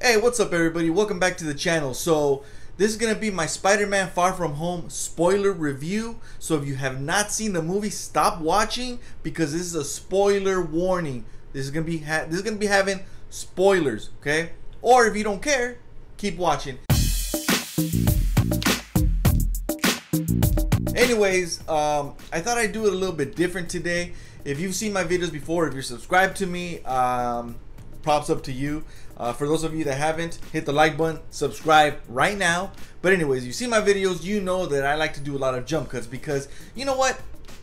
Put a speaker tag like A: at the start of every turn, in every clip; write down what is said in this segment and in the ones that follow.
A: Hey, what's up everybody? Welcome back to the channel. So this is going to be my Spider-Man Far From Home spoiler review. So if you have not seen the movie, stop watching because this is a spoiler warning. This is going to be having spoilers, okay? Or if you don't care, keep watching. Anyways, I thought I'd do it a little bit different today. If you've seen my videos before, if you're subscribed to me, props up to you. For those of you that haven't, hit the like button, subscribe right now. But anyways, you see my videos, you know that I like to do a lot of jump cuts because you know what?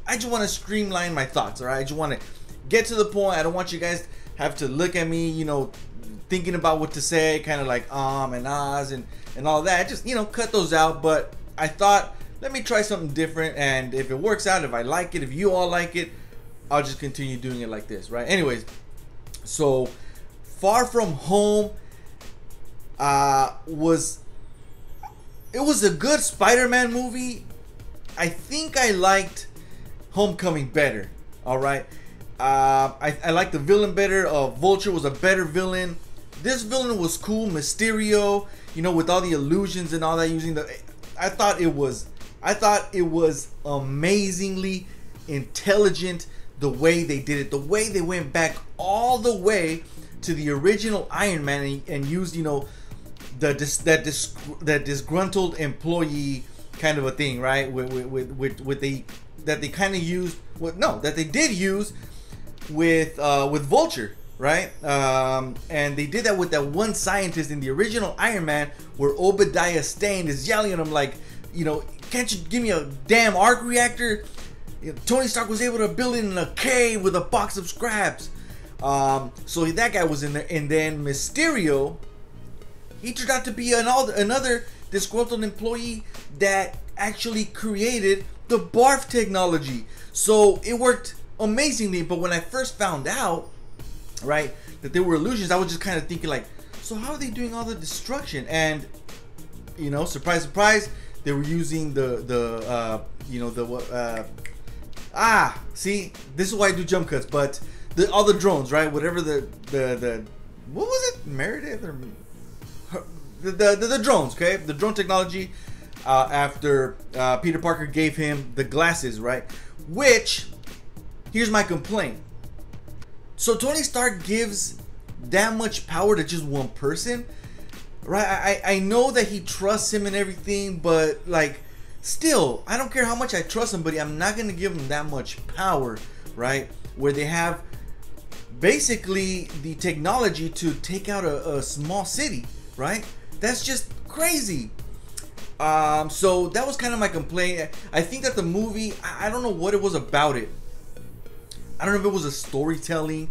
A: I just want to streamline my thoughts, all right? I just want to get to the point. I don't want you guys to have to look at me, you know, thinking about what to say, kind of like and ahs and all that. Just, you know, cut those out. But I thought, let me try something different, and if it works out, if I like it, if you all like it, I'll just continue doing it like this, right? Anyways, so Far From Home was a good Spider-Man movie. I think I liked Homecoming better. All right, I liked the villain better. Vulture was a better villain. This villain was cool, Mysterio. You know, with all the illusions and all that, using the. I thought it was amazingly intelligent the way they did it, the way they went back all the way to the original Iron Man and used, you know, that disgruntled employee kind of a thing, right? That they kind of used. That they did use with Vulture, right? And they did that with that one scientist in the original Iron Man, where Obadiah Stane is yelling at him like, you know, can't you give me a damn arc reactor? You know, Tony Stark was able to build it in a cave with a box of scraps. So that guy was in there, and then Mysterio, he turned out to be another disgruntled employee that actually created the barf technology. So it worked amazingly. But when I first found out, right, that they were illusions, I was just kind of thinking like, so how are they doing all the destruction? And you know, surprise, surprise, they were using see, this is why I do jump cuts, but all the drones, right? Whatever the what was it? Meredith or the drones, okay? The drone technology after Peter Parker gave him the glasses, right? Which, here's my complaint. So Tony Stark gives that much power to just one person, right? I know that he trusts him and everything, but like, still, I don't care how much I trust somebody, I'm not gonna give him that much power, right? Where they have basically the technology to take out a small city, right? That's just crazy. So that was kind of my complaint. I think that the movie, I don't know what it was about it. I don't know if it was a storytelling.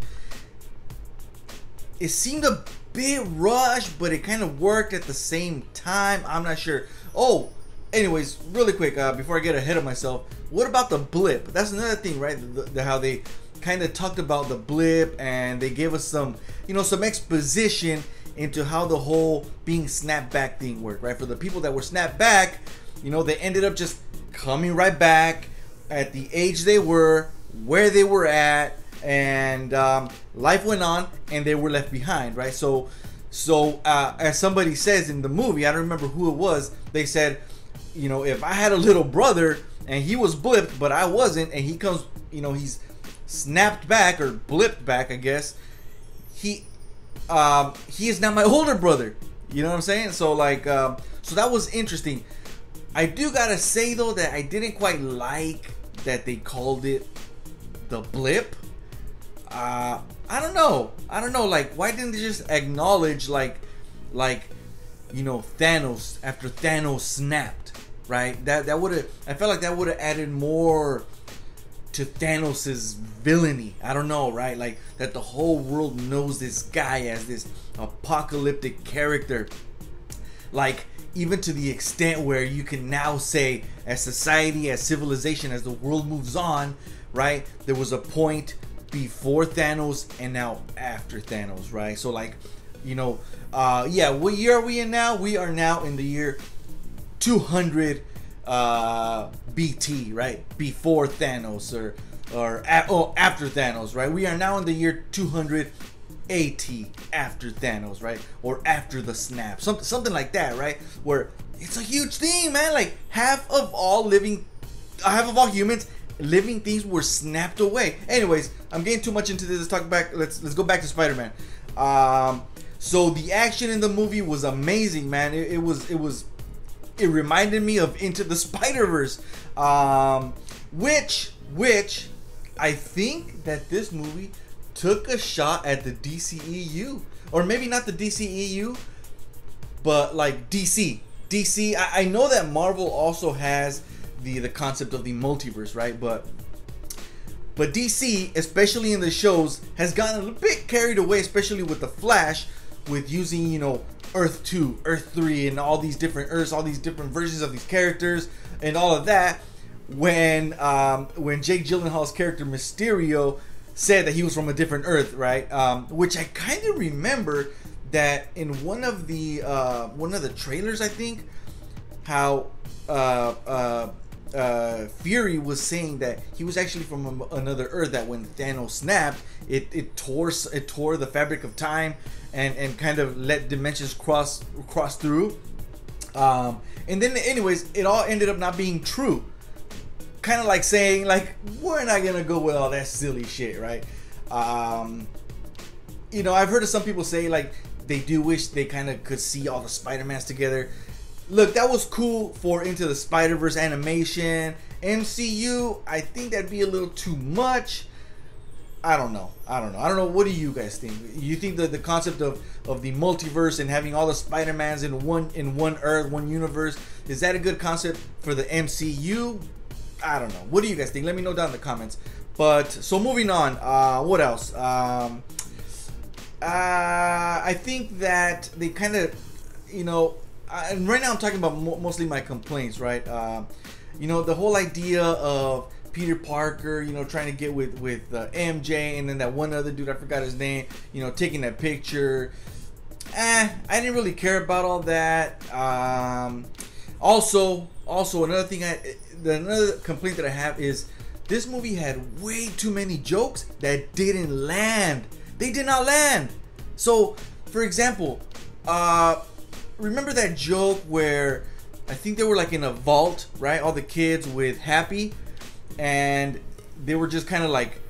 A: It seemed a bit rushed, but it kind of worked at the same time. I'm not sure. Oh, anyways, really quick, before I get ahead of myself, what about the blip? That's another thing, right? How they kind of talked about the blip, and they gave us some, you know, some exposition into how the whole being snapped back thing worked, right? For the people that were snapped back, you know, they ended up just coming right back at the age they were, where they were at, and life went on, and they were left behind, right? So as somebody says in the movie, I don't remember who it was, they said, you know, if I had a little brother and he was blipped but I wasn't, and he comes, you know, he's snapped back or blipped back, I guess, he is now my older brother. You know what I'm saying? So like, so that was interesting. I do gotta say though that I didn't quite like that they called it the blip. I don't know. Like, why didn't they just acknowledge like, you know, Thanos, after Thanos snapped, right? That would have, I felt like that would have added more to Thanos's villainy. I don't know, right? Like, that the whole world knows this guy as this apocalyptic character. Like, even to the extent where you can now say, as society, as civilization, as the world moves on, right? There was a point before Thanos and now after Thanos, right? So like, you know, yeah, what year are we in now? We are now in the year 200 BT, right? Before Thanos or after Thanos, right? We are now in the year 200 AT after Thanos, right? Or after the snap, something like that, right? Where it's a huge thing, man. Like half of all humans, living things were snapped away. Anyways, I'm getting too much into this. Let's go back to Spider-Man. So the action in the movie was amazing, man. It reminded me of Into the Spider-Verse, which I think that this movie took a shot at the DCEU, or maybe not the DCEU, but like DC. I know that Marvel also has the concept of the multiverse, right? But DC, especially in the shows, has gotten a bit carried away, especially with the Flash, with using, you know, Earth 2, Earth 3, and all these different Earths, all these different versions of these characters, and all of that. When Jake Gyllenhaal's character Mysterio said that he was from a different Earth, right? Which I kind of remember that in one of the trailers, I think, how Fury was saying that he was actually from another Earth. That when Thanos snapped, it tore the fabric of time and kind of let dimensions cross through. And then, anyways, it all ended up not being true. Kind of like saying, like, we're not gonna go with all that silly shit, right? You know, I've heard of some people say, like, they do wish they kind of could see all the Spider-Mans together. Look, that was cool for Into the Spider-Verse animation. MCU, I think that'd be a little too much. I don't know. What do you guys think? You think that the concept of the multiverse and having all the Spider-Mans in one Earth, one universe, is that a good concept for the MCU? I don't know. What do you guys think? Let me know down in the comments. But so moving on, what else? I think that they kind of, you know, and right now I'm talking about mostly my complaints, right? You know, the whole idea of Peter Parker, you know, trying to get with MJ, and then that one other dude, I forgot his name, you know, taking that picture. I didn't really care about all that. Also another thing, another complaint that I have is this movie had way too many jokes that didn't land. They did not land. So, for example, remember that joke where I think they were like in a vault, right? All the kids with Happy, and they were just kind of like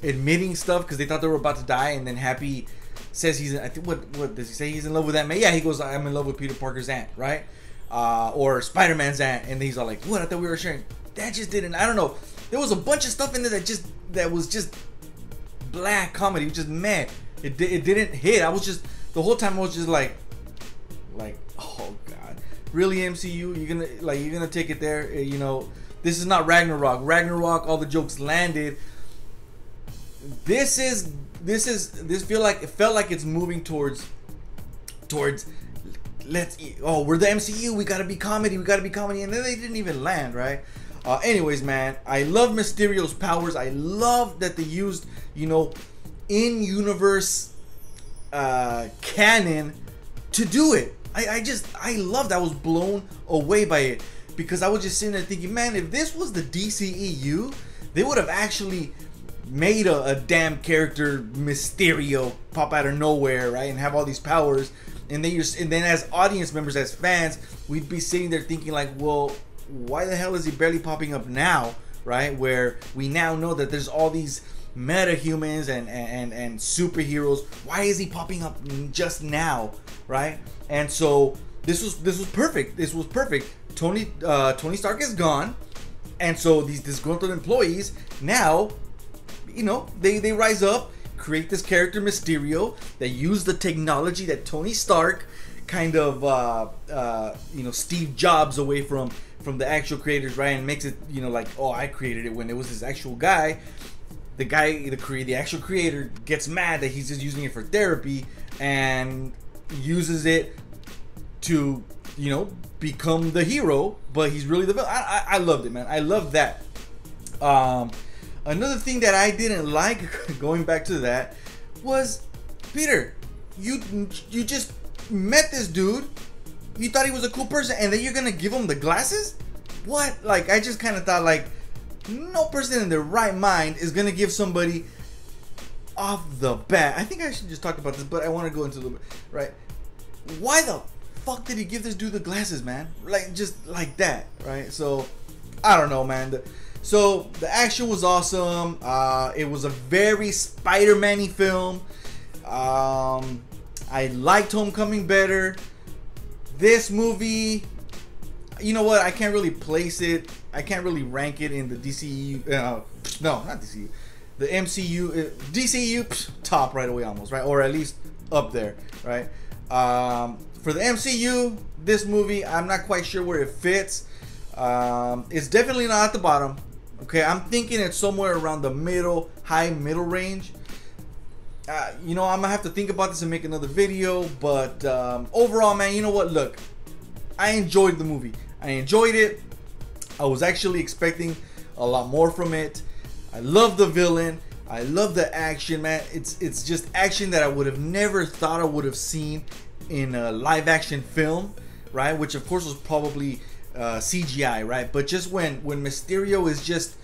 A: admitting stuff because they thought they were about to die, and then Happy says he's, I think, what does he say? He's in love with that man. Yeah, he goes, I'm in love with Peter Parker's aunt, right? Or Spider-Man's aunt, and he's all like, what? I thought we were sharing. That just didn't. I don't know. There was a bunch of stuff in there that was just black comedy. It was just meh. It didn't hit. I was just, the whole time I was just like, oh god, really, MCU? You're gonna take it there? You know, this is not Ragnarok. Ragnarok, all the jokes landed. This felt like it's moving towards we're the MCU, we gotta be comedy, and then they didn't even land, right? Anyways, man, I love Mysterio's powers. I love that they used, you know, in-universe canon to do it. I loved. I was blown away by it, because I was just sitting there thinking, man, if this was the DCEU, they would have actually made a damn character Mysterio pop out of nowhere, right, and have all these powers. And then as audience members, as fans, we'd be sitting there thinking like, well, why the hell is he barely popping up now, right? Where we now know that there's all these meta-humans and superheroes. Why is he popping up just now, right? And so this was perfect. This was perfect. Tony Stark is gone, and so these disgruntled employees now, you know, they rise up, create this character Mysterio that use the technology that Tony Stark kind of you know, Steve Jobs away from the actual creators, right? And makes it, you know, like, oh, I created it, when it was this actual guy. The actual creator gets mad that he's just using it for therapy and uses it to, you know, become the hero, but he's really the villain. I loved it, man. I loved that. Another thing that I didn't like, going back to that, was, Peter, you just met this dude, you thought he was a cool person, and then you're gonna give him the glasses? What? Like, I just kind of thought, like, no person in their right mind is gonna give somebody off the bat, I think I should just talk about this, but I want to go into a little bit, right? Why the fuck did he give this dude the glasses, man? Like, just like that, right? So, I don't know, man. So, the action was awesome. It was a very Spider-Man-y film. I liked Homecoming better. This movie, you know what? I can't really place it. I can't really rank it in the DCU. No, not DCU. The MCU. DCU, top right away almost, right? Or at least up there, right? For the MCU, this movie, I'm not quite sure where it fits. It's definitely not at the bottom. Okay, I'm thinking it's somewhere around the high middle range. You know, I'm gonna have to think about this and make another video. But overall, man, you know what? Look, I enjoyed the movie. I enjoyed it. I was actually expecting a lot more from it. I love the villain. I love the action, man. It's just action that I would have never thought I would have seen in a live action film, right? Which of course was probably CGI, right? But just when Mysterio is just,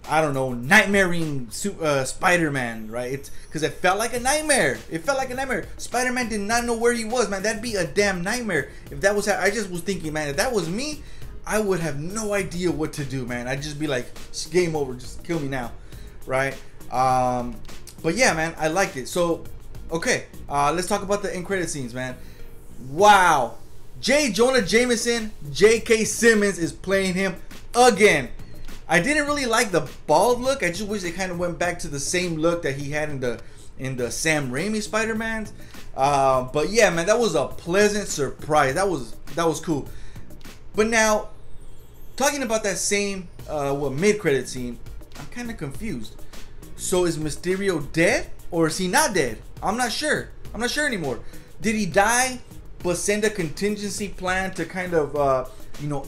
A: I don't know, nightmaring Spider-Man, right? It's because it felt like a nightmare. It felt like a nightmare. Spider-Man did not know where he was, man. That'd be a damn nightmare if that was. I just was thinking, man, if that was me, I would have no idea what to do, man. I'd just be like, game over, just kill me now, right? But yeah, man, I liked it. So, okay, let's talk about the end credit scenes, man. Wow, J. Jonah Jameson, J.K. Simmons is playing him again. I didn't really like the bald look. I just wish they kind of went back to the same look that he had in the Sam Raimi Spider-Mans. But yeah, man, that was a pleasant surprise. That was cool. But now, talking about that same mid-credit scene, I'm kind of confused. So is Mysterio dead or is he not dead? I'm not sure. I'm not sure anymore. Did he die but send a contingency plan to kind of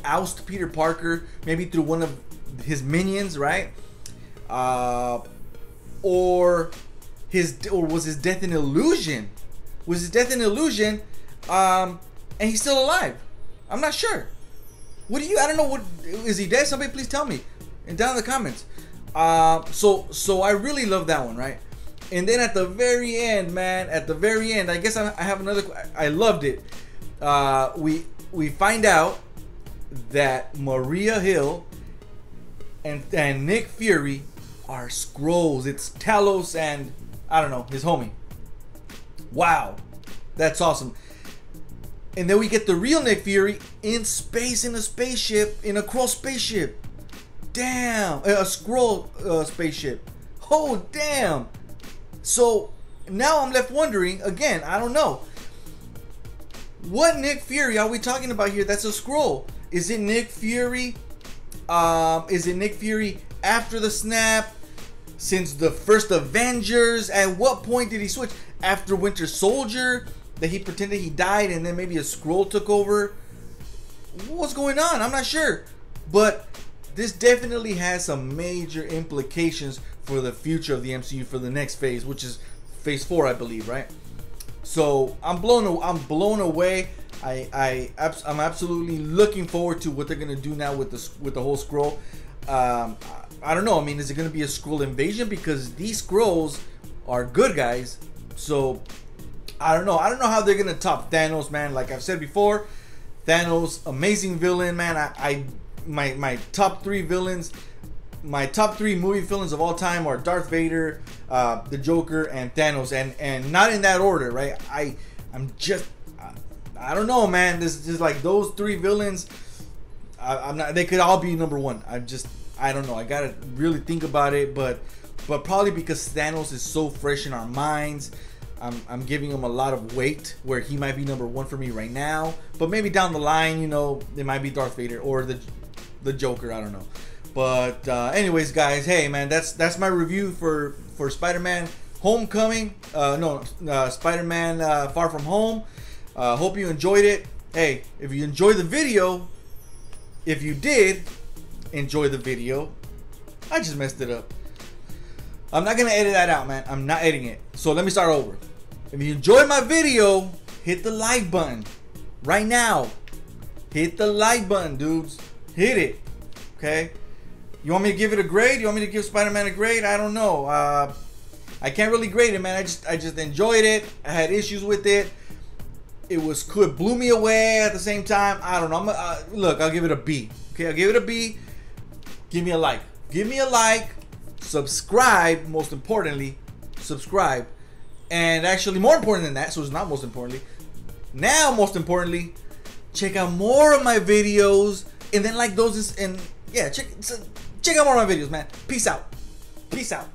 A: oust Peter Parker, maybe through one of his minions, right? Or was his death an illusion? Was his death an illusion? And he's still alive? I'm not sure. I don't know. Is he dead? Somebody please tell me. And down in the comments. So I really love that one, right? And then at the very end, man, I guess I have another. I loved it. We find out that Maria Hill and Nick Fury are Skrulls. It's Talos and I don't know, his homie. Wow, that's awesome. And then we get the real Nick Fury in space, in a spaceship, in a Skrull spaceship. Damn, a Skrull spaceship. Oh, damn. So now I'm left wondering again. I don't know. What Nick Fury are we talking about here? That's a Skrull. Is it Nick Fury? Is it Nick Fury after the snap? Since the first Avengers? At what point did he switch? After Winter Soldier? That he pretended he died and then maybe a Skrull took over? What's going on? I'm not sure. But this definitely has some major implications for the future of the MCU for the next phase, which is phase 4, I believe, right? So I'm blown away. I'm absolutely looking forward to what they're gonna do now with the whole Skrull. I don't know. I mean, is it gonna be a Skrull invasion? Because these Skrulls are good guys. So I don't know. I don't know how they're gonna top Thanos, man. Like I've said before, Thanos, amazing villain, man. My top 3 villains, my top 3 movie villains of all time are Darth Vader, the Joker, and Thanos, and not in that order, right? I don't know, man. This is like those 3 villains. I'm not. They could all be number 1. I don't know. I gotta really think about it, but probably because Thanos is so fresh in our minds. I'm giving him a lot of weight where he might be number 1 for me right now, but maybe down the line, it might be Darth Vader or the Joker. I don't know. But anyways, guys, hey man, that's my review for Spider-Man Homecoming. Spider-Man Far From Home. Hope you enjoyed it. Hey, if you enjoyed the video, if you did enjoy the video, I just messed it up. I'm not gonna edit that out, man. I'm not editing it. So let me start over. If you enjoyed my video, hit the like button right now. Hit the like button, dudes. Hit it. Okay. You want me to give it a grade? You want me to give Spider-Man a grade? I don't know. I can't really grade it, man. I just enjoyed it. I had issues with it. It was cool. It blew me away at the same time. I don't know. Look, I'll give it a B. Okay, I'll give it a B. Give me a like. Give me a like. Subscribe. Most importantly, subscribe. And actually, more important than that, so it's not most importantly. Now, most importantly, check out more of my videos, and then like those, and yeah, check out more of my videos, man. Peace out. Peace out.